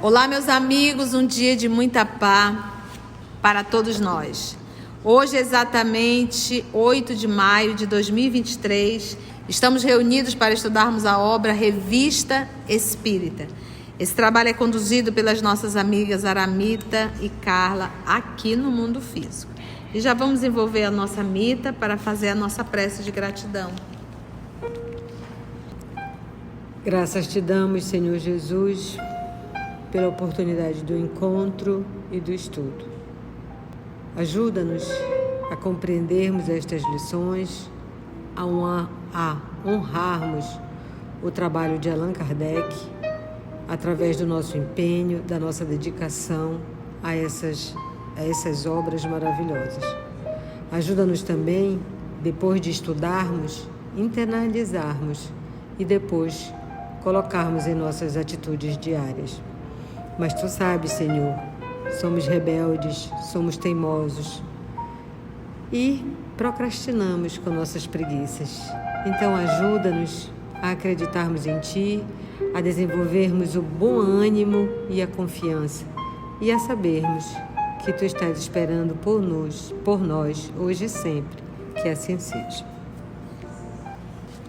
Olá, meus amigos, um dia de muita paz para todos nós. Hoje, exatamente 8 de maio de 2023, estamos reunidos para estudarmos a obra Revista Espírita. Esse trabalho é conduzido pelas nossas amigas Aramita e Carla aqui no Mundo Físico. E já vamos envolver a nossa Mita para fazer a nossa prece de gratidão. Graças te damos, Senhor Jesus, pela oportunidade do encontro e do estudo. Ajuda-nos a compreendermos estas lições, a honrarmos o trabalho de Allan Kardec, através do nosso empenho, da nossa dedicação a essas obras maravilhosas. Ajuda-nos também, depois de estudarmos, internalizarmos e depois colocarmos em nossas atitudes diárias. Mas tu sabes, Senhor, somos rebeldes, somos teimosos e procrastinamos com nossas preguiças. Então ajuda-nos a acreditarmos em Ti, a desenvolvermos o bom ânimo e a confiança e a sabermos que Tu estás esperando por nós, hoje e sempre, que assim seja.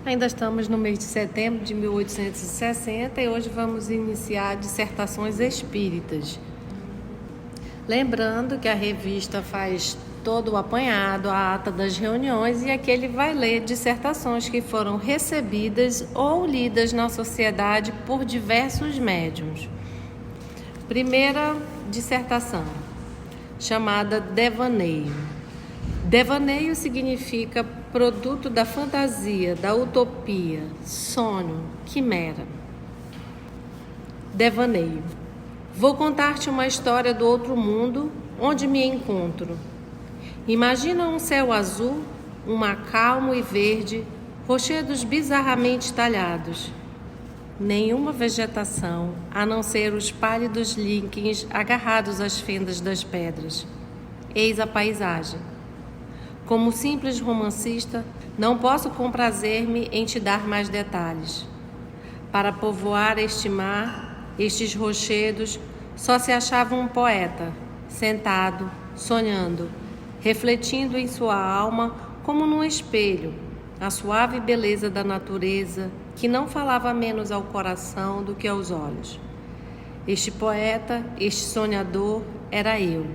Ainda estamos no mês de setembro de 1860 e hoje vamos iniciar dissertações espíritas. Lembrando que a revista faz todo o apanhado, a ata das reuniões, e aqui ele vai ler dissertações que foram recebidas ou lidas na sociedade por diversos médiuns. Primeira dissertação, chamada Devaneio. Devaneio significa produto da fantasia, da utopia, sonho, quimera. Devaneio. Vou contar-te uma história do outro mundo onde me encontro. Imagina um céu azul, um mar calmo e verde, rochedos bizarramente talhados. Nenhuma vegetação, a não ser os pálidos líquens agarrados às fendas das pedras. Eis a paisagem. Como simples romancista, não posso comprazer-me em te dar mais detalhes. Para povoar este mar, estes rochedos, só se achava um poeta, sentado, sonhando, refletindo em sua alma, como num espelho, a suave beleza da natureza, que não falava menos ao coração do que aos olhos. Este poeta, este sonhador, era eu.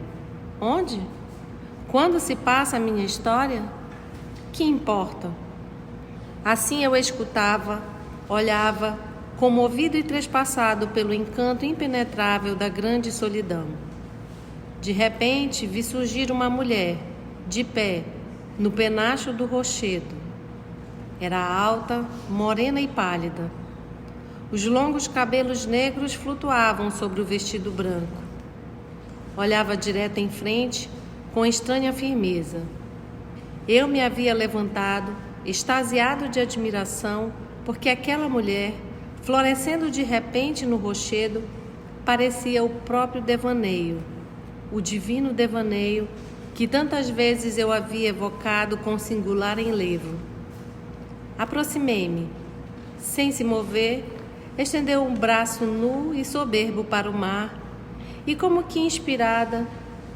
Onde? Quando se passa a minha história? Que importa? Assim eu escutava, olhava, comovido e trespassado pelo encanto impenetrável da grande solidão. De repente vi surgir uma mulher, de pé, no penacho do rochedo. Era alta, morena e pálida. Os longos cabelos negros flutuavam sobre o vestido branco. Olhava direto em frente, com estranha firmeza. Eu me havia levantado, extasiado de admiração, porque aquela mulher, florescendo de repente no rochedo, parecia o próprio devaneio, o divino devaneio que tantas vezes eu havia evocado com singular enlevo. Aproximei-me. Sem se mover, estendeu um braço nu e soberbo para o mar e, como que inspirada,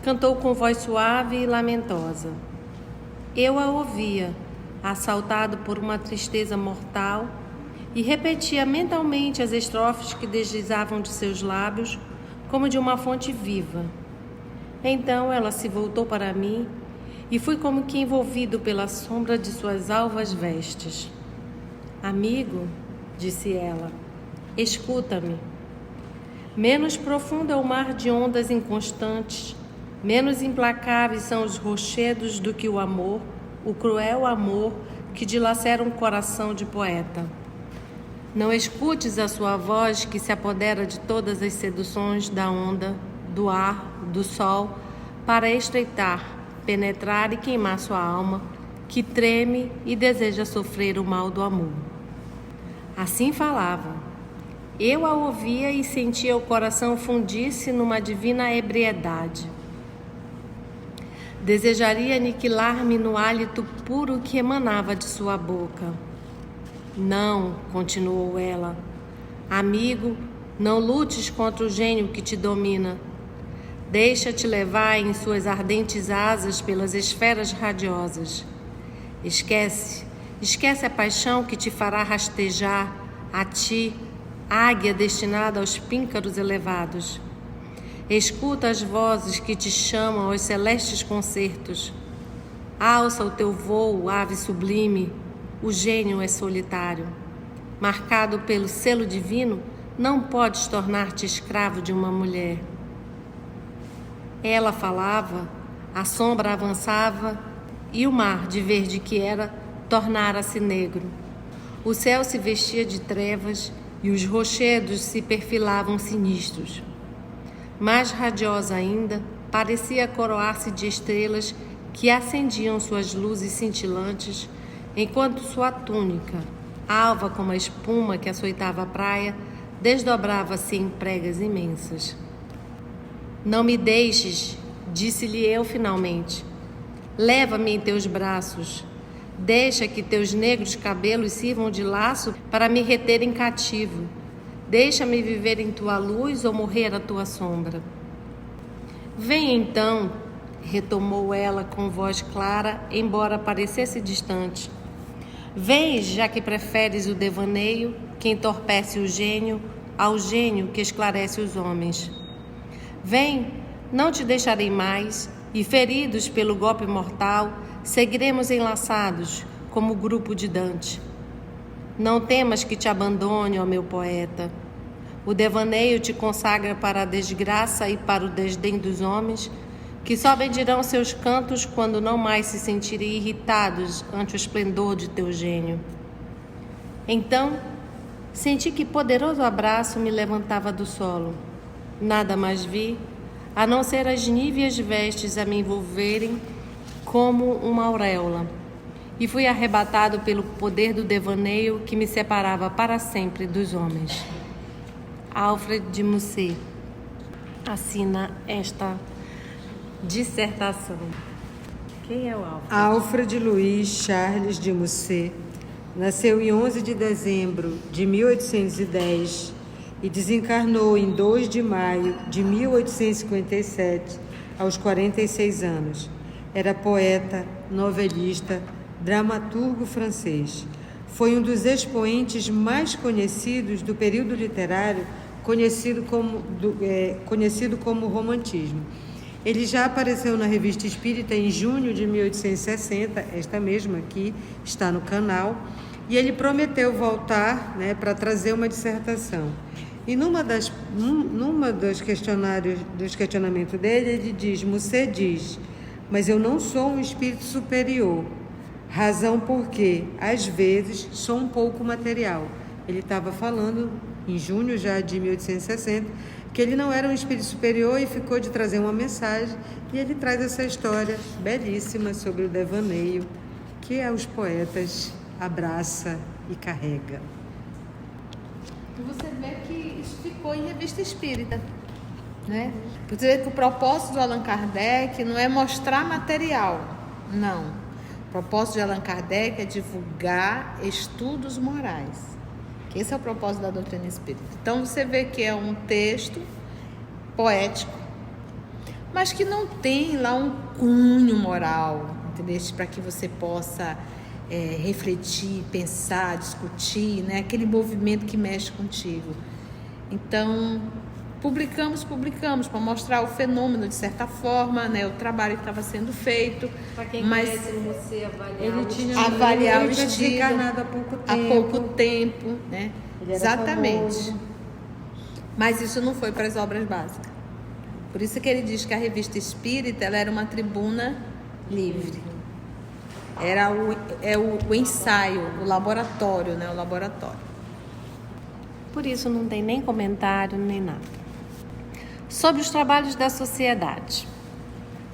cantou com voz suave e lamentosa. Eu a ouvia, assaltado por uma tristeza mortal, e repetia mentalmente as estrofes que deslizavam de seus lábios como de uma fonte viva. Então ela se voltou para mim e fui como que envolvido pela sombra de suas alvas vestes. Amigo, disse ela, escuta-me. Menos profundo é o mar de ondas inconstantes, menos implacáveis são os rochedos do que o amor, o cruel amor que dilacera um coração de poeta. Não escutes a sua voz que se apodera de todas as seduções da onda, do ar, do sol, para estreitar, penetrar e queimar sua alma, que treme e deseja sofrer o mal do amor. Assim falava. Eu a ouvia e sentia o coração fundir-se numa divina ebriedade. Desejaria aniquilar-me no hálito puro que emanava de sua boca. Não, continuou ela, amigo, Não lutes contra o gênio que te domina. Deixa-te levar em suas ardentes asas pelas esferas radiosas. Esquece a paixão que te fará rastejar a ti, águia destinada aos píncaros elevados. Escuta as vozes que te chamam aos celestes concertos. Alça o teu vôo, ave sublime. O gênio é solitário. Marcado pelo selo divino, não podes tornar-te escravo de uma mulher. Ela falava, a sombra avançava e o mar, de verde que era, tornara-se negro. O céu se vestia de trevas e os rochedos se perfilavam sinistros. Mais radiosa ainda, parecia coroar-se de estrelas que acendiam suas luzes cintilantes, enquanto sua túnica, alva como a espuma que açoitava a praia, desdobrava-se em pregas imensas. Não me deixes, disse-lhe eu finalmente. Leva-me em teus braços. Deixa que teus negros cabelos sirvam de laço para me reterem cativo. Deixa-me viver em tua luz ou morrer à tua sombra. Vem então, retomou ela com voz clara, embora parecesse distante. Vem, já que preferes o devaneio, que entorpece o gênio, ao gênio que esclarece os homens. Vem, não te deixarei mais, e feridos pelo golpe mortal, seguiremos enlaçados, como o grupo de Dante. Não temas que te abandone, ó meu poeta. O devaneio te consagra para a desgraça e para o desdém dos homens, que só bendirão seus cantos quando não mais se sentirem irritados ante o esplendor de teu gênio. Então, senti que poderoso abraço me levantava do solo. Nada mais vi, a não ser as níveas vestes a me envolverem como uma auréola, e fui arrebatado pelo poder do devaneio que me separava para sempre dos homens. Alfred de Musset assina esta dissertação. Quem é o Alfred? Alfred Louis Charles de Musset nasceu em 11 de dezembro de 1810 e desencarnou em 2 de maio de 1857, aos 46 anos. Era poeta, novelista, dramaturgo francês. Foi um dos expoentes mais conhecidos do período literário conhecido como romantismo. Ele já apareceu na Revista Espírita em junho de 1860, esta mesma aqui está no canal, e ele prometeu voltar, para trazer uma dissertação. E numa dos questionamentos dele, ele diz, Musset diz, mas eu não sou um espírito superior, razão porque, às vezes, sou um pouco material. Ele estava falando, em junho já de 1860, que ele não era um espírito superior e ficou de trazer uma mensagem, e ele traz essa história belíssima sobre o devaneio, que os poetas abraça e carrega. Você vê que isso ficou em Revista Espírita, né? Você vê que o propósito do Allan Kardec não é mostrar material, não. O propósito de Allan Kardec é divulgar estudos morais. Esse é o propósito da doutrina espírita. Então você vê que é um texto poético, mas que não tem lá um cunho moral, entendeu? Para que você possa refletir, pensar, discutir, né? Aquele movimento que mexe contigo. Então, publicamos para mostrar o fenômeno de certa forma, né? O trabalho que estava sendo feito. Para quem conhece você avaliar o estilo. estilo há pouco tempo, né? Exatamente. Famoso. Mas isso não foi para as obras básicas. Por isso que ele diz que a Revista Espírita ela era uma tribuna livre. Era o ensaio, o laboratório, né? O laboratório. Por isso não tem nem comentário, nem nada. Sobre os trabalhos da sociedade.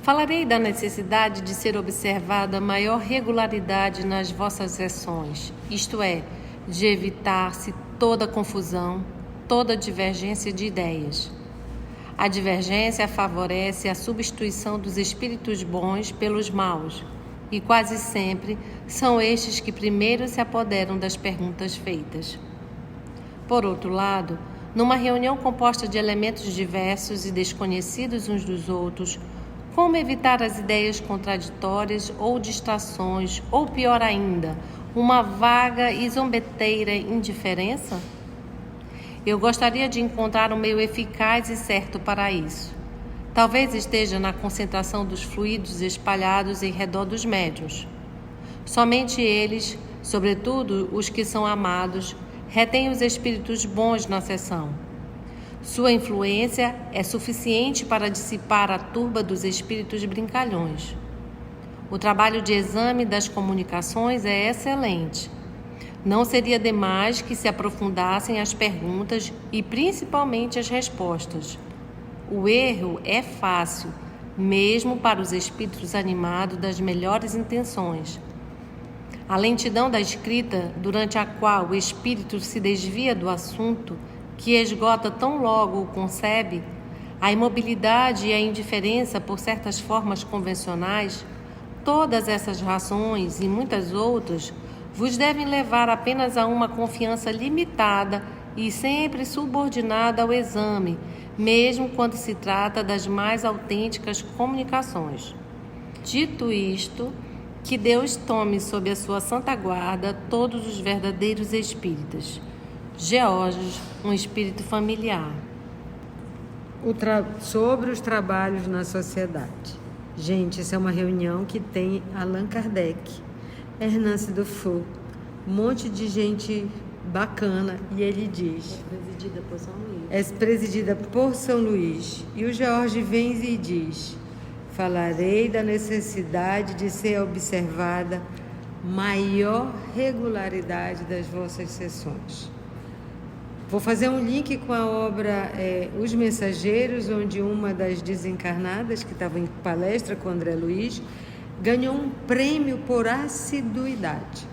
Falarei da necessidade de ser observada maior regularidade nas vossas sessões, isto é, de evitar-se toda confusão, toda divergência de ideias. A divergência favorece a substituição dos espíritos bons pelos maus, e quase sempre são estes que primeiro se apoderam das perguntas feitas. Por outro lado, numa reunião composta de elementos diversos e desconhecidos uns dos outros, como evitar as ideias contraditórias ou distrações, ou pior ainda, uma vaga e zombeteira indiferença? Eu gostaria de encontrar um meio eficaz e certo para isso. Talvez esteja na concentração dos fluidos espalhados em redor dos médiuns. Somente eles, sobretudo os que são amados, retêm os espíritos bons na sessão. Sua influência é suficiente para dissipar a turba dos espíritos brincalhões. O trabalho de exame das comunicações é excelente. Não seria demais que se aprofundassem as perguntas e principalmente as respostas. O erro é fácil, mesmo para os espíritos animados das melhores intenções. A lentidão da escrita, durante a qual o espírito se desvia do assunto, que esgota tão logo o concebe, a imobilidade e a indiferença por certas formas convencionais, todas essas razões e muitas outras vos devem levar apenas a uma confiança limitada e sempre subordinada ao exame, mesmo quando se trata das mais autênticas comunicações. Dito isto, que Deus tome sob a sua santa guarda todos os verdadeiros espíritas. Georges, um espírito familiar. Sobre os trabalhos na sociedade. Gente, essa é uma reunião que tem Allan Kardec, Hernance Dufour, um monte de gente bacana, e ele diz... É presidida por São Luís. E o George vem e diz: falarei da necessidade de ser observada maior regularidade das vossas sessões. Vou fazer um link com a obra Os Mensageiros, onde uma das desencarnadas, que estava em palestra com André Luiz, ganhou um prêmio por assiduidade.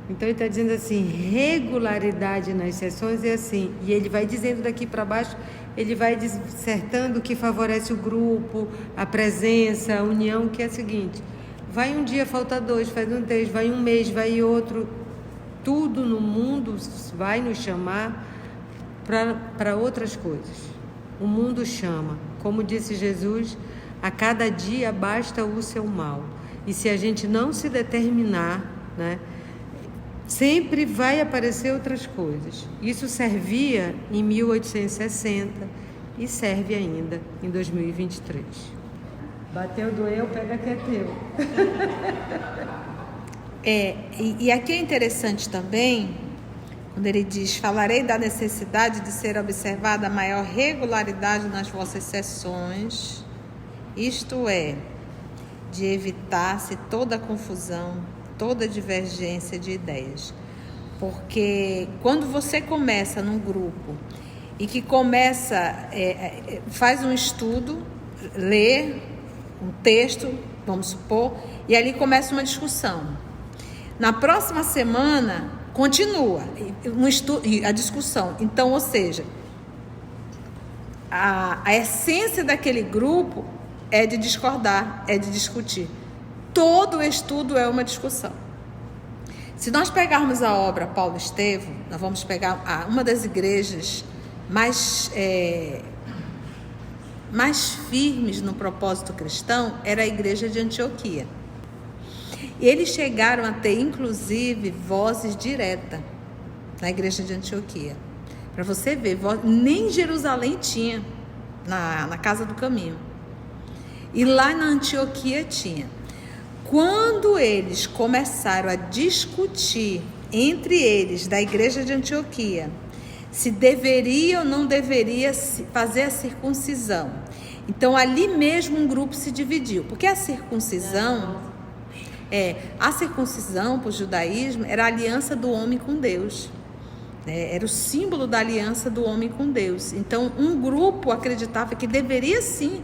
Então ele está dizendo assim, regularidade nas sessões é assim, e ele vai dizendo daqui para baixo, ele vai dissertando o que favorece o grupo, a presença, a união, que é o seguinte: vai um dia, falta 2, faz um 3, vai um mês, vai outro, tudo no mundo vai nos chamar para outras coisas. O mundo chama, como disse Jesus, a cada dia basta o seu mal, e se a gente não se determinar, né, sempre vai aparecer outras coisas. Isso servia em 1860 e serve ainda em 2023. Bateu, doeu, pega que é teu. E aqui é interessante também, quando ele diz: falarei da necessidade de ser observada a maior regularidade nas vossas sessões, isto é, de evitar-se toda confusão, toda divergência de ideias. Porque quando você começa num grupo e que faz um estudo, lê um texto, vamos supor, e ali começa uma discussão. Na próxima semana continua a discussão. Então, ou seja, a essência daquele grupo é de discordar, é de discutir. Todo estudo é uma discussão. Se nós pegarmos a obra Paulo Estevam, nós vamos pegar uma das igrejas mais firmes no propósito cristão, era a igreja de Antioquia. Eles chegaram a ter, inclusive, vozes diretas na igreja de Antioquia. Para você ver, nem Jerusalém tinha, na Casa do Caminho. E lá na Antioquia tinha. Quando eles começaram a discutir entre eles, da igreja de Antioquia, se deveria ou não deveria fazer a circuncisão. Então, ali mesmo um grupo se dividiu. Porque a circuncisão para o judaísmo era a aliança do homem com Deus. Era o símbolo da aliança do homem com Deus. Então, um grupo acreditava que deveria sim,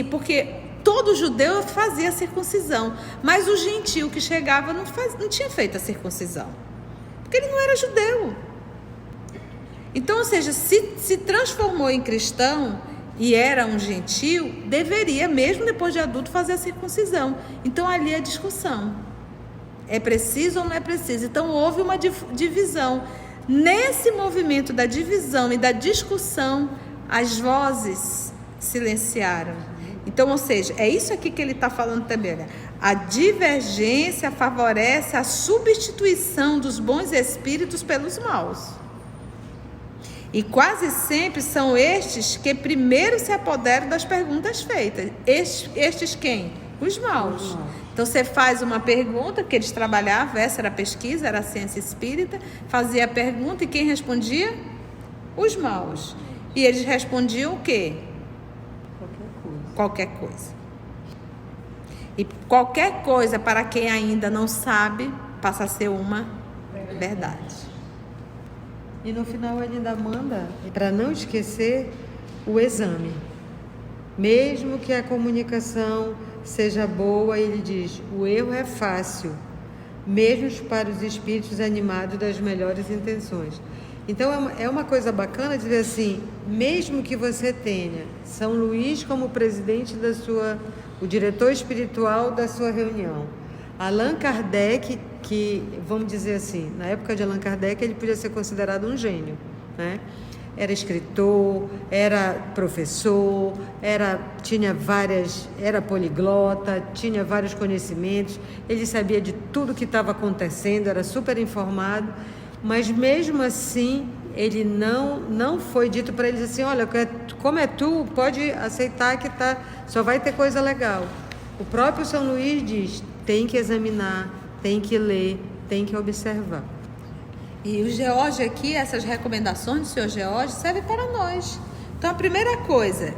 porque todo judeu fazia a circuncisão, mas o gentio que chegava não tinha feito a circuncisão, porque ele não era judeu. Então, ou seja, se transformou em cristão e era um gentio, deveria, mesmo depois de adulto, fazer a circuncisão. Então, ali é discussão. É preciso ou não é preciso? Então, houve uma divisão nesse movimento da divisão e da discussão, as vozes silenciaram. Então, ou seja, é isso aqui que ele está falando também, né? A divergência favorece a substituição dos bons espíritos pelos maus. E quase sempre são estes que primeiro se apoderam das perguntas feitas. Estes quem? Os maus. Então você faz uma pergunta, que eles trabalhavam, essa era a pesquisa, era a ciência espírita, fazia a pergunta e quem respondia? Os maus. E eles respondiam o quê? Qualquer coisa. E qualquer coisa, para quem ainda não sabe, passa a ser uma verdade. E no final ele ainda manda, para não esquecer, o exame. Mesmo que a comunicação seja boa, ele diz, o erro é fácil, mesmo para os espíritos animados das melhores intenções. Então é uma coisa bacana dizer assim, mesmo que você tenha São Luís como presidente o diretor espiritual da sua reunião, Allan Kardec, que, vamos dizer assim, na época de Allan Kardec, ele podia ser considerado um gênio, né? Era escritor, era professor, era poliglota, tinha vários conhecimentos, ele sabia de tudo que estava acontecendo, era super informado, mas mesmo assim, ele não foi dito para eles assim, olha, como é tu, pode aceitar que só vai ter coisa legal. O próprio São Luís diz, tem que examinar, tem que ler, tem que observar. E o George aqui, essas recomendações do Sr. George servem para nós. Então, a primeira coisa,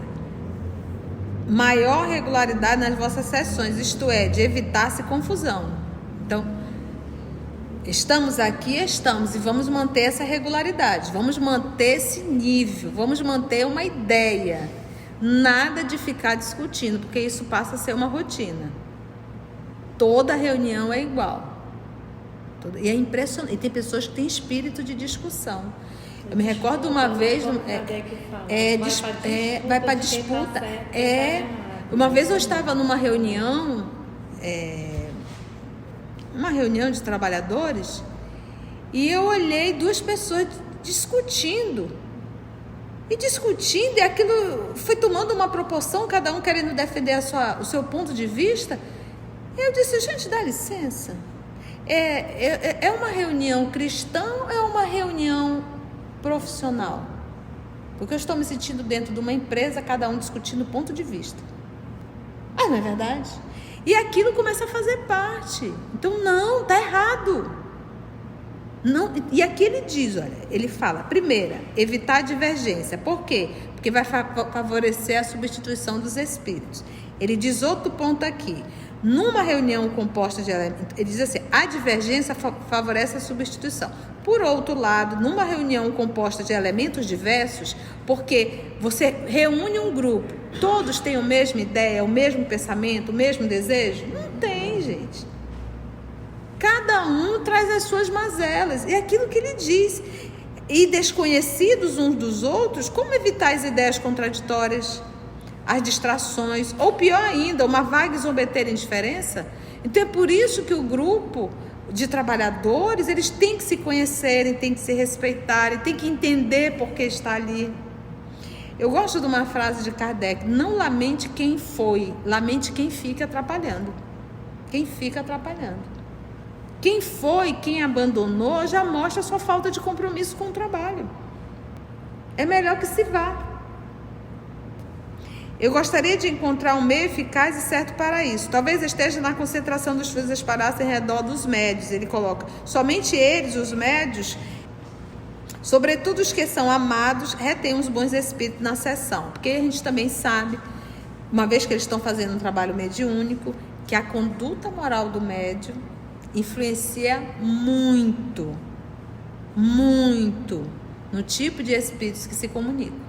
maior regularidade nas vossas sessões, isto é, de evitar-se confusão. Então, estamos aqui, e vamos manter essa regularidade, vamos manter esse nível, vamos manter uma ideia. Nada de ficar discutindo, porque isso passa a ser uma rotina. Toda reunião é igual. E é impressionante. E tem pessoas que têm espírito de discussão. Eu me recordo uma vez. Vai para disputa. Uma vez eu estava numa reunião. Uma reunião de trabalhadores. E eu olhei duas pessoas discutindo. E aquilo foi tomando uma proporção, cada um querendo defender o seu ponto de vista. E eu disse, gente, dá licença. É uma reunião cristã ou é uma reunião profissional? Porque eu estou me sentindo dentro de uma empresa, cada um discutindo ponto de vista. Não é verdade? E aquilo começa a fazer parte. Então, não, está errado. Não, e aqui ele diz, olha, ele fala, primeira, evitar a divergência. Por quê? Porque vai favorecer a substituição dos espíritos. Ele diz outro ponto aqui. Numa reunião composta de elementos, ele diz assim, a divergência favorece a substituição. Por outro lado, numa reunião composta de elementos diversos, porque você reúne um grupo, todos têm a mesma ideia, o mesmo pensamento, o mesmo desejo? Não tem, gente. Cada um traz as suas mazelas, é aquilo que ele diz. E desconhecidos uns dos outros, como evitar as ideias contraditórias? As distrações, ou pior ainda, uma vaga e zombeteira indiferença. Então é por isso que o grupo de trabalhadores, eles têm que se conhecerem, têm que se respeitarem, têm que entender por que está ali. Eu gosto de uma frase de Kardec, não lamente quem foi, lamente quem fica atrapalhando. Quem fica atrapalhando. Quem foi, quem abandonou, já mostra a sua falta de compromisso com o trabalho. É melhor que se vá. Eu gostaria de encontrar um meio eficaz e certo para isso. Talvez esteja na concentração dos fios espalhados em redor dos médios. Ele coloca, somente eles, os médios, sobretudo os que são amados, retêm os bons espíritos na sessão. Porque a gente também sabe, uma vez que eles estão fazendo um trabalho mediúnico, que a conduta moral do médium influencia muito, muito no tipo de espíritos que se comunicam.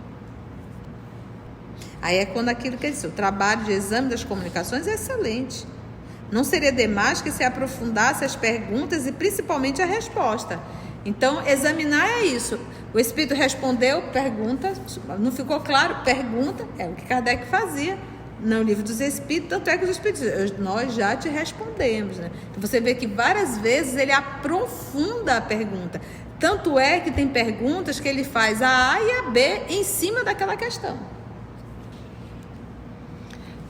Aí é quando aquilo que ele disse, o trabalho de exame das comunicações é excelente. Não seria demais que se aprofundasse as perguntas e principalmente a resposta. Então, examinar é isso. O espírito respondeu, pergunta, não ficou claro, pergunta, é o que Kardec fazia. No Livro dos Espíritos, tanto é que os Espíritos, nós já te respondemos, né? Então você vê que várias vezes ele aprofunda a pergunta. Tanto é que tem perguntas que ele faz a A e a B em cima daquela questão.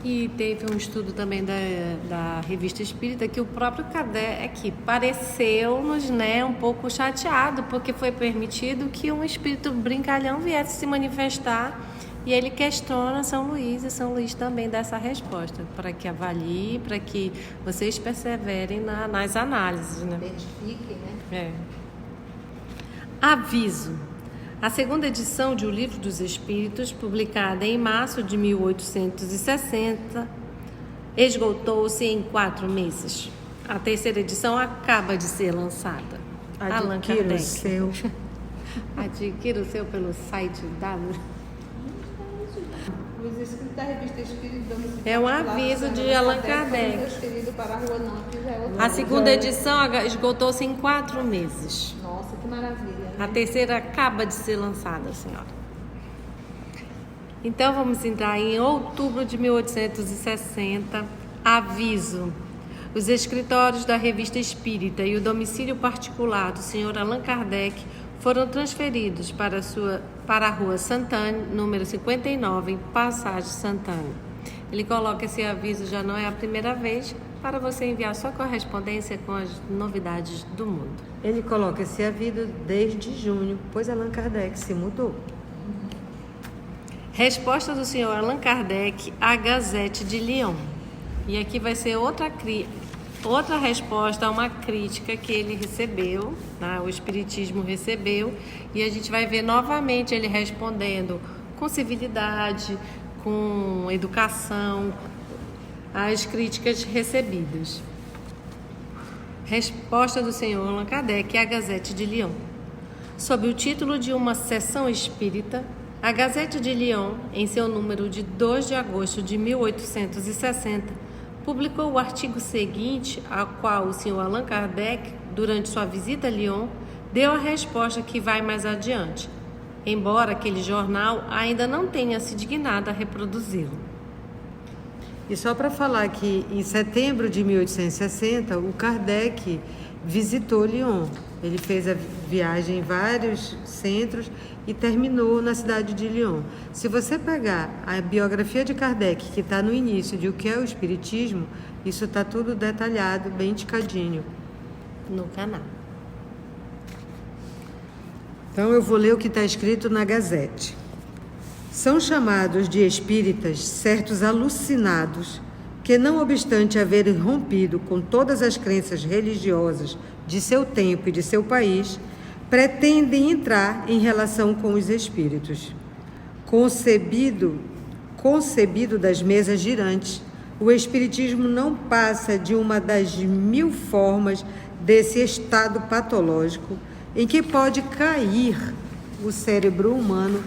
E teve um estudo também da Revista Espírita que o próprio Kardec pareceu-nos, né, um pouco chateado, porque foi permitido que um espírito brincalhão viesse se manifestar. E ele questiona São Luís, e São Luís também dá essa resposta, para que avalie, para que vocês perseverem nas análises, né? Identifiquem, né? Aviso. A segunda edição de O Livro dos Espíritos, publicada em março de 1860, esgotou-se em 4 meses. A terceira edição acaba de ser lançada. Adquira o seu. Adquira o seu pelo site Os escritos da Revista Espírita É um aviso de Allan Kardec. A segunda edição esgotou-se em 4 meses. Nossa, que maravilha. A terceira acaba de ser lançada, senhora. Então vamos entrar em outubro de 1860. Aviso. Os escritórios da Revista Espírita e o domicílio particular do senhor Allan Kardec foram transferidos para a Rua Santana, número 59, em Passagem Santana. Ele coloca esse aviso, já não é a primeira vez, para você enviar sua correspondência com as novidades do mundo. Ele coloca esse aviso desde junho, pois Allan Kardec se mudou. Resposta do senhor Allan Kardec à Gazette de Lyon. E aqui vai ser outra resposta a uma crítica que ele recebeu, né? O Espiritismo recebeu, e a gente vai ver novamente ele respondendo com civilidade, com educação, às críticas recebidas. Resposta do senhor Allan Kardec à Gazette de Lyon. Sob o título de uma sessão espírita, a Gazette de Lyon, em seu número de 2 de agosto de 1860, publicou o artigo seguinte, a qual o senhor Allan Kardec, durante sua visita a Lyon, deu a resposta que vai mais adiante, embora aquele jornal ainda não tenha se dignado a reproduzi-lo. E só para falar que em setembro de 1860, o Kardec visitou Lyon. Ele fez a viagem em vários centros e terminou na cidade de Lyon. Se você pegar a biografia de Kardec, que está no início de o que é o Espiritismo, isso está tudo detalhado, bem indicadinho no canal. Então eu vou ler o que está escrito na Gazette. São chamados de espíritas certos alucinados que, não obstante haverem rompido com todas as crenças religiosas de seu tempo e de seu país, pretendem entrar em relação com os espíritos. Concebido das mesas girantes, o espiritismo não passa de uma das 1000 formas desse estado patológico em que pode cair o cérebro humano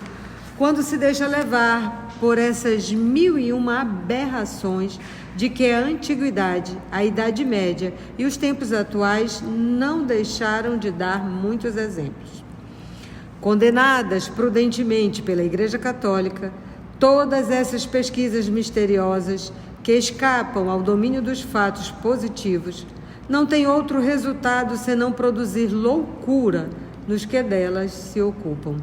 quando se deixa levar por essas 1001 aberrações de que a antiguidade, a Idade Média e os tempos atuais não deixaram de dar muitos exemplos. Condenadas prudentemente pela Igreja Católica, todas essas pesquisas misteriosas que escapam ao domínio dos fatos positivos não têm outro resultado senão produzir loucura nos que delas se ocupam.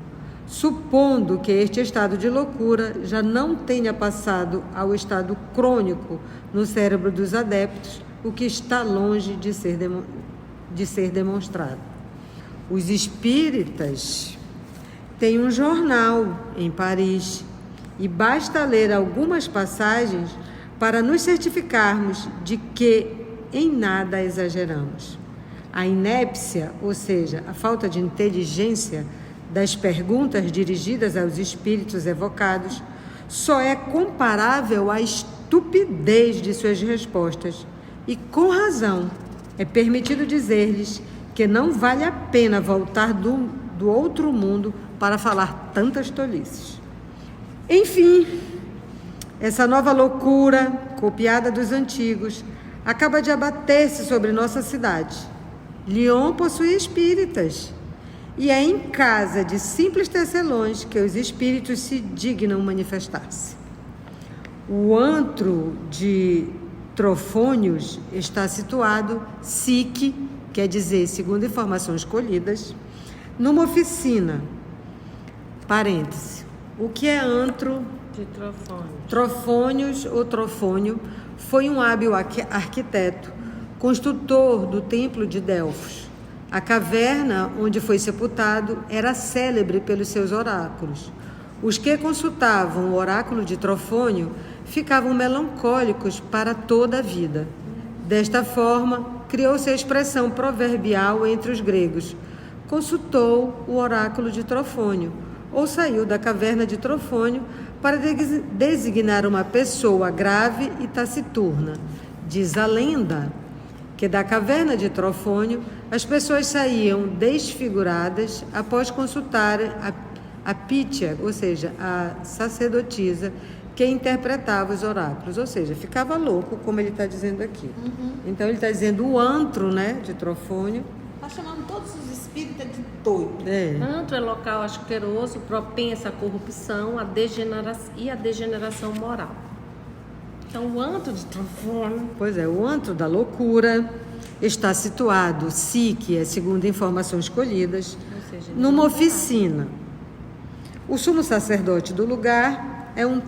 Supondo que este estado de loucura já não tenha passado ao estado crônico no cérebro dos adeptos, o que está longe de ser demonstrado. Os espíritas têm um jornal em Paris e basta ler algumas passagens para nos certificarmos de que em nada exageramos. A inépcia, ou seja, a falta de inteligência das perguntas dirigidas aos espíritos evocados, só é comparável à estupidez de suas respostas. E, com razão, é permitido dizer-lhes que não vale a pena voltar do outro mundo para falar tantas tolices. Enfim, essa nova loucura, copiada dos antigos, acaba de abater-se sobre nossa cidade. Lyon possui espíritas, e é em casa de simples tecelões que os espíritos se dignam manifestar-se. O antro de Trofônios está situado, SIC, quer dizer, segundo informações colhidas, numa oficina. Parêntese. O que é antro De Trofônios? Trofônios ou Trofônio foi um hábil arquiteto, construtor do templo de Delfos. A caverna onde foi sepultado era célebre pelos seus oráculos. Os que consultavam o oráculo de Trofônio ficavam melancólicos para toda a vida. Desta forma, criou-se a expressão proverbial entre os gregos: consultou o oráculo de Trofônio, ou saiu da caverna de Trofônio para designar uma pessoa grave e taciturna. Diz a lenda que da caverna de Trofônio as pessoas saíam desfiguradas após consultar a Pítia, ou seja, a sacerdotisa que interpretava os oráculos, ou seja, ficava louco, como ele está dizendo aqui. Então ele está dizendo o antro, né, de Trofônio. Está chamando todos os espíritas de doido. Antro é local asqueroso, propenso à corrupção e à degeneração moral. Então, o antro de Trofônio... Pois é, o antro da loucura está situado, que é segundo informações colhidas, numa oficina. O sumo sacerdote do lugar é um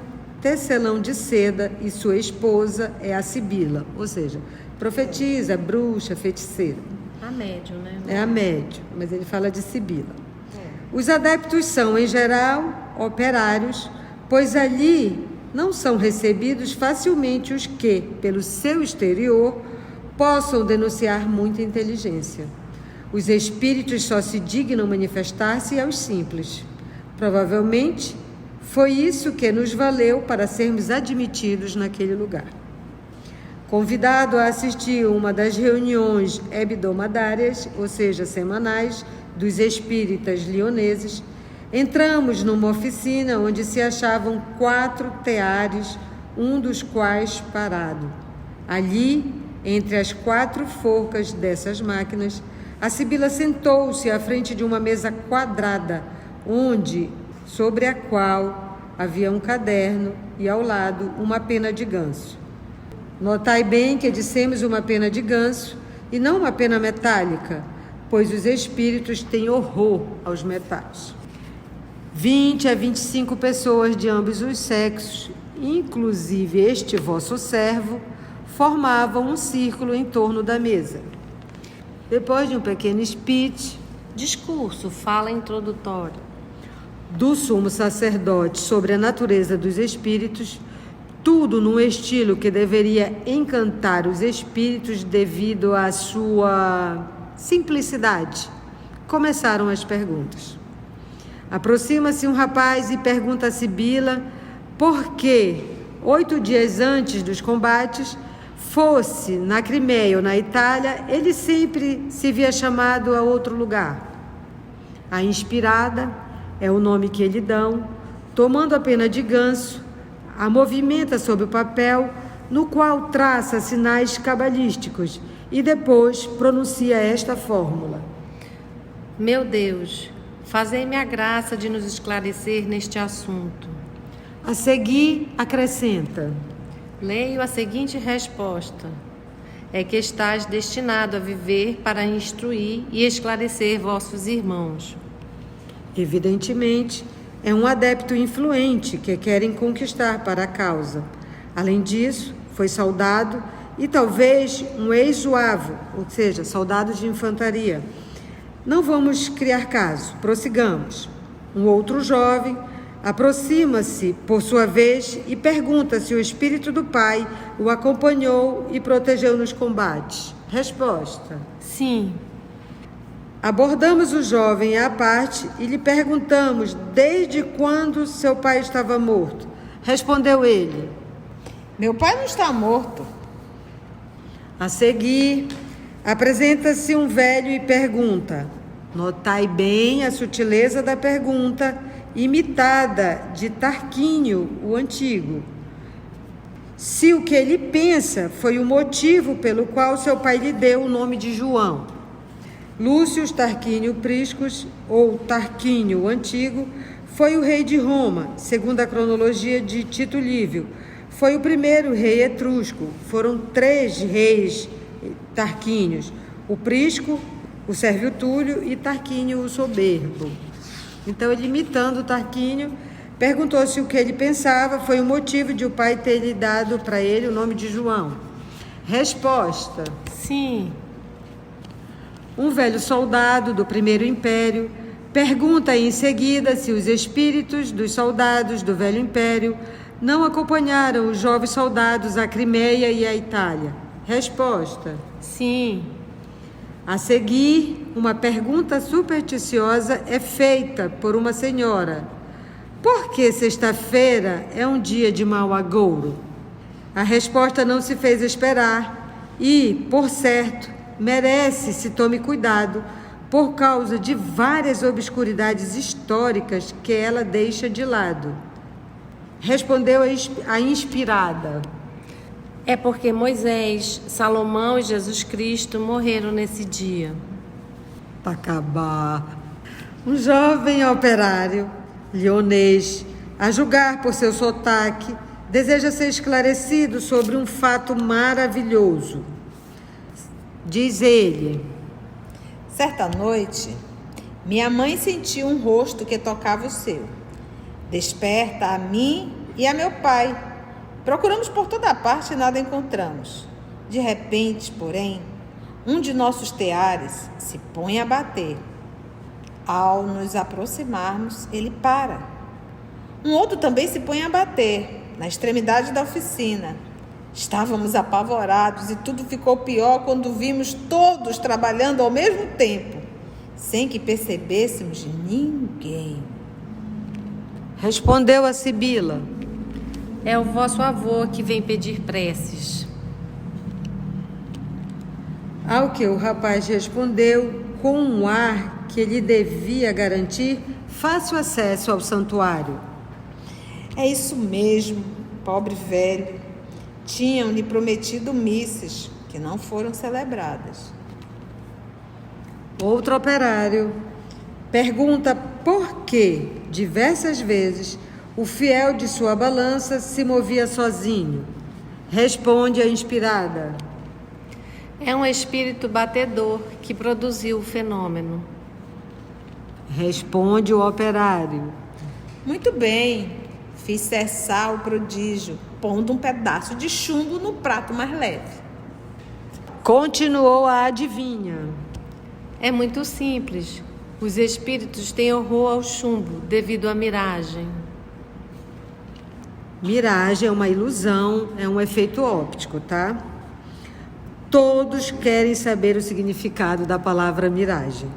tecelão de seda e sua esposa é a Sibila, ou seja, profetisa, bruxa, feiticeira. A médium, né? É a médium, mas ele fala de Sibila. Os adeptos são, em geral, operários, pois ali não são recebidos facilmente os que, pelo seu exterior, possam denunciar muita inteligência. Os espíritos só se dignam manifestar-se aos simples. Provavelmente, foi isso que nos valeu para sermos admitidos naquele lugar. Convidado a assistir uma das reuniões hebdomadárias, ou seja, semanais, dos espíritas lioneses, entramos numa oficina onde se achavam 4 teares, um dos quais parado. Ali, entre as 4 forcas dessas máquinas, a Sibila sentou-se à frente de uma mesa quadrada, sobre a qual havia um caderno e ao lado uma pena de ganso. Notai bem que dissemos uma pena de ganso e não uma pena metálica, pois os espíritos têm horror aos metais. 20 a 25 pessoas de ambos os sexos, inclusive este vosso servo, formavam um círculo em torno da mesa. Depois de um pequeno speech, discurso, fala introdutória do sumo sacerdote sobre a natureza dos espíritos, tudo num estilo que deveria encantar os espíritos devido à sua simplicidade, começaram as perguntas. Aproxima-se um rapaz e pergunta a Sibila por que, 8 dias antes dos combates, fosse na Crimeia ou na Itália, ele sempre se via chamado a outro lugar. A inspirada é o nome que lhe dão, tomando a pena de ganso, a movimenta sobre o papel, no qual traça sinais cabalísticos e depois pronuncia esta fórmula: Meu Deus, fazei-me a graça de nos esclarecer neste assunto. A seguir, acrescenta: Leio a seguinte resposta: é que estás destinado a viver para instruir e esclarecer vossos irmãos. Evidentemente, é um adepto influente que querem conquistar para a causa. Além disso, foi soldado e talvez um ex-zuavo, ou seja, soldado de infantaria. Não vamos criar caso, prossigamos. Um outro jovem aproxima-se, por sua vez, e pergunta se o espírito do pai o acompanhou e protegeu nos combates. Resposta: sim. Abordamos o jovem à parte e lhe perguntamos desde quando seu pai estava morto. Respondeu ele: Meu pai não está morto. A seguir, apresenta-se um velho e pergunta. Notai bem a sutileza da pergunta, imitada de Tarquínio, o Antigo. Se o que ele pensa foi o motivo pelo qual seu pai lhe deu o nome de João. Lúcio Tarquínio Priscus, ou Tarquínio o Antigo, foi o rei de Roma, segundo a cronologia de Tito Livio. Foi o primeiro rei etrusco. Foram 3 reis Tarquínios: o Prisco, o Sérvio Túlio e Tarquínio o Soberbo. Então, ele, imitando o Tarquínio, perguntou se o que ele pensava foi o motivo de o pai ter lhe dado para ele o nome de João. Resposta: sim. Um velho soldado do primeiro império pergunta em seguida se os espíritos dos soldados do velho império não acompanharam os jovens soldados à Crimeia e à Itália. Resposta: sim. A seguir, uma pergunta supersticiosa é feita por uma senhora: por que sexta-feira é um dia de mau agouro? A resposta não se fez esperar e, por certo, merece se tome cuidado por causa de várias obscuridades históricas que ela deixa de lado. Respondeu a inspirada: É porque Moisés, Salomão e Jesus Cristo morreram nesse dia. Pacabá. Um jovem operário, lionês, a julgar por seu sotaque, deseja ser esclarecido sobre um fato maravilhoso. Diz ele: Certa noite, minha mãe sentiu um rosto que tocava o seu. Desperta a mim e a meu pai. Procuramos por toda parte e nada encontramos. De repente, porém, um de nossos teares se põe a bater. Ao nos aproximarmos, ele para. Um outro também se põe a bater, na extremidade da oficina. Estávamos apavorados e tudo ficou pior quando vimos todos trabalhando ao mesmo tempo, sem que percebêssemos de ninguém. Respondeu a Sibila: É o vosso avô que vem pedir preces. Ao que o rapaz respondeu, com um ar que lhe devia garantir fácil acesso ao santuário: É isso mesmo, pobre velho. Tinham-lhe prometido missas que não foram celebradas. Outro operário pergunta por que, diversas vezes, o fiel de sua balança se movia sozinho. Responde a inspirada: É um espírito batedor que produziu o fenômeno. Responde o operário: Muito bem, fiz cessar o prodígio, pondo um pedaço de chumbo no prato mais leve. Continuou a adivinha: É muito simples. Os espíritos têm horror ao chumbo devido à miragem. Miragem é uma ilusão, é um efeito óptico, tá? Todos querem saber o significado da palavra miragem.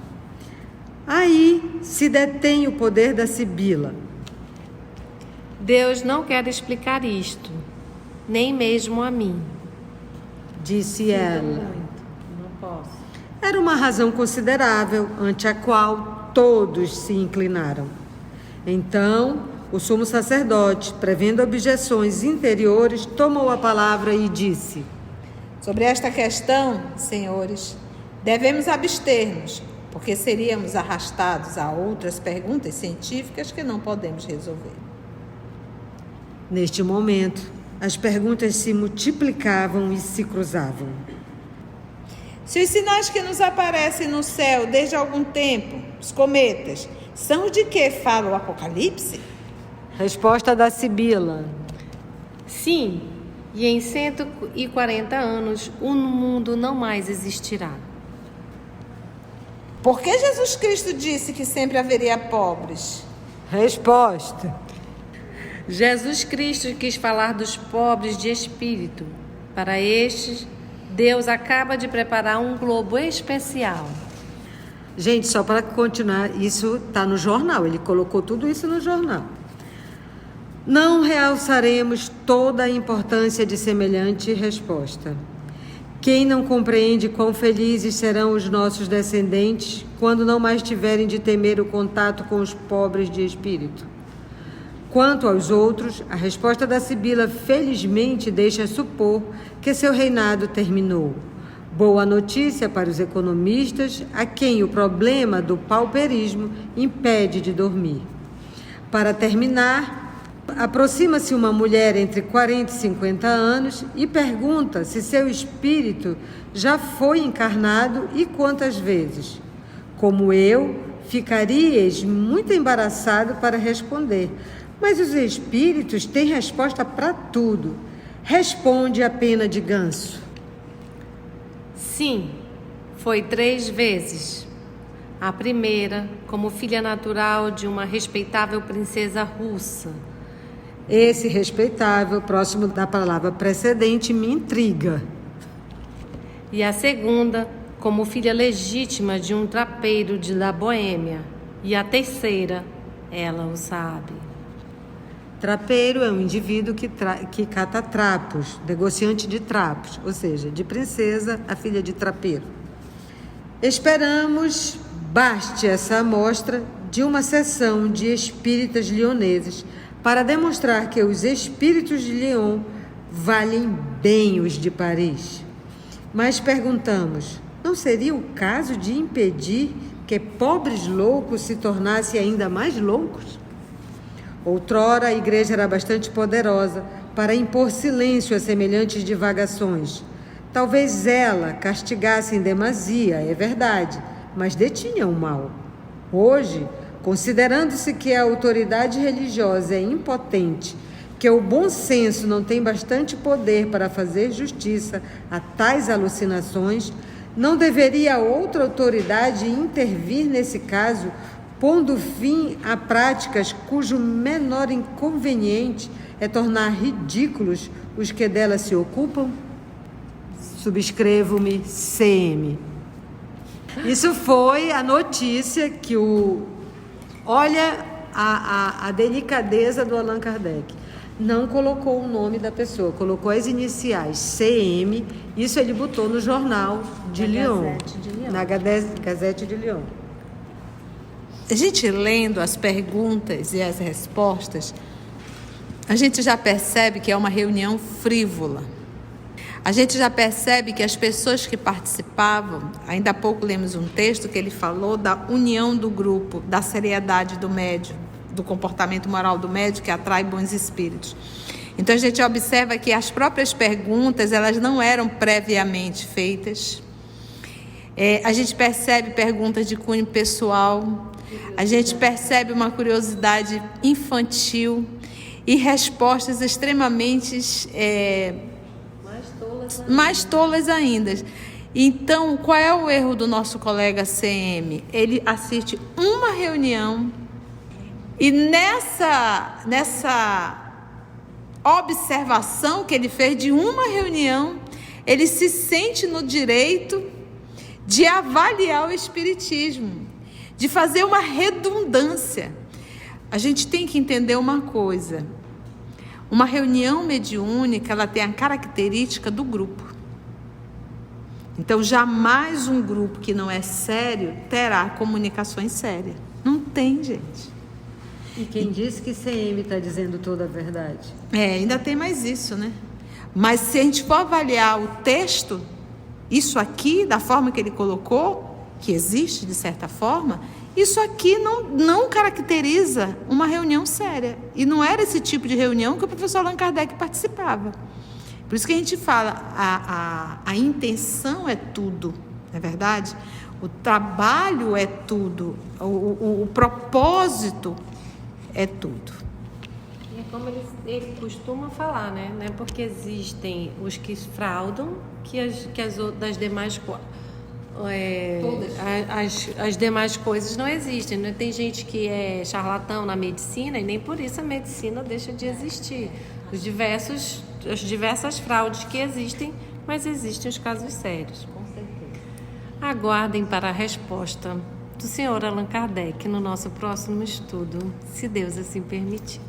Aí se detém o poder da Sibila. Deus não quer explicar isto, nem mesmo a mim. Disse ela. Não posso. Era uma razão considerável, ante a qual todos se inclinaram. Então, o sumo sacerdote, prevendo objeções interiores, tomou a palavra e disse: Sobre esta questão, senhores, devemos abster-nos, porque seríamos arrastados a outras perguntas científicas que não podemos resolver. Neste momento, as perguntas se multiplicavam e se cruzavam. Se os sinais que nos aparecem no céu desde algum tempo, os cometas, são os de que fala o Apocalipse? Resposta da Sibila: Sim, e em 140 anos o mundo não mais existirá. Por que Jesus Cristo disse que sempre haveria pobres? Resposta: Jesus Cristo quis falar dos pobres de espírito. Para estes, Deus acaba de preparar um globo especial. Gente, só para continuar, isso está no jornal, ele colocou tudo isso no jornal. Não realçaremos toda a importância de semelhante resposta. Quem não compreende quão felizes serão os nossos descendentes quando não mais tiverem de temer o contato com os pobres de espírito? Quanto aos outros, a resposta da Sibila felizmente deixa supor que seu reinado terminou. Boa notícia para os economistas, a quem o problema do pauperismo impede de dormir. Para terminar, Aproxima-se uma mulher entre 40 e 50 anos e pergunta se seu espírito já foi encarnado e quantas vezes. Como eu, ficarias muito embaraçado para responder, mas os espíritos têm resposta para tudo. Responde a pena de ganso. Sim, foi 3 vezes. A primeira, como filha natural de uma respeitável princesa russa. Esse respeitável, próximo da palavra precedente, me intriga. E a segunda, como filha legítima de um trapeiro da Boêmia. E a terceira, ela o sabe. Trapeiro é um indivíduo que cata trapos, negociante de trapos, ou seja, de princesa a filha de trapeiro. Esperamos baste essa amostra de uma sessão de espíritas lioneses para demonstrar que os espíritos de Lyon valem bem os de Paris. Mas perguntamos, não seria o caso de impedir que pobres loucos se tornassem ainda mais loucos? Outrora a igreja era bastante poderosa para impor silêncio a semelhantes divagações. Talvez ela castigasse em demasia, é verdade, mas detinha o mal. Hoje, considerando-se que a autoridade religiosa é impotente, que o bom senso não tem bastante poder para fazer justiça a tais alucinações, não deveria outra autoridade intervir nesse caso, pondo fim a práticas cujo menor inconveniente é tornar ridículos os que delas se ocupam? Subscrevo-me CM. Isso foi a notícia que Olha a delicadeza do Allan Kardec. Não colocou o nome da pessoa, colocou as iniciais CM. Isso ele botou no jornal de Lyon, na Gazette de Lyon. A gente lendo as perguntas e as respostas, a gente já percebe que é uma reunião frívola. A gente já percebe que as pessoas que participavam, ainda há pouco lemos um texto que ele falou da união do grupo, da seriedade do médium, do comportamento moral do médium que atrai bons espíritos. Então a gente observa que as próprias perguntas, elas não eram previamente feitas. A gente percebe perguntas de cunho pessoal, a gente percebe uma curiosidade infantil e respostas extremamente mais tolas ainda. Então, qual é o erro do nosso colega CM? Ele assiste uma reunião e nessa observação que ele fez de uma reunião, ele se sente no direito de avaliar o espiritismo, de fazer uma redundância. A gente tem que entender uma coisa. Uma reunião mediúnica, ela tem a característica do grupo. Então, jamais um grupo que não é sério terá comunicações sérias. Não tem, gente. E quem disse que CM está dizendo toda a verdade? Ainda tem mais isso, né? Mas se a gente for avaliar o texto, isso aqui, da forma que ele colocou, que existe de certa forma, isso aqui não caracteriza uma reunião séria. E não era esse tipo de reunião que o professor Allan Kardec participava. Por isso que a gente fala, a intenção é tudo, não é verdade? O trabalho é tudo, o propósito é tudo. E é como ele costuma falar, né? Não é porque existem os que fraudam que das demais as demais coisas não existem, né? Tem gente que é charlatão na medicina e nem por isso a medicina deixa de existir. As diversas fraudes que existem, mas existem os casos sérios. Com certeza. Aguardem para a resposta do senhor Allan Kardec no nosso próximo estudo, se Deus assim permitir.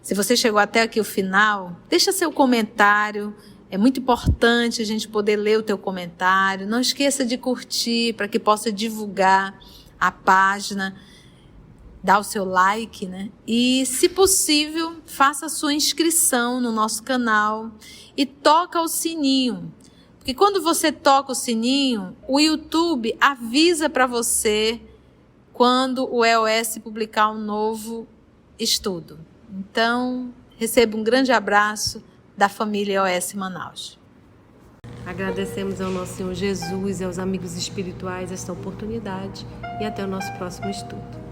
Se você chegou até aqui o final, deixa seu comentário. É muito importante a gente poder ler o teu comentário. Não esqueça de curtir para que possa divulgar a página, dar o seu like, né? E, se possível, faça a sua inscrição no nosso canal e toca o sininho. Porque quando você toca o sininho, o YouTube avisa para você quando o EOS publicar um novo estudo. Então, Receba um grande abraço da família OS Manaus. Agradecemos ao nosso Senhor Jesus e aos amigos espirituais esta oportunidade e até o nosso próximo estudo.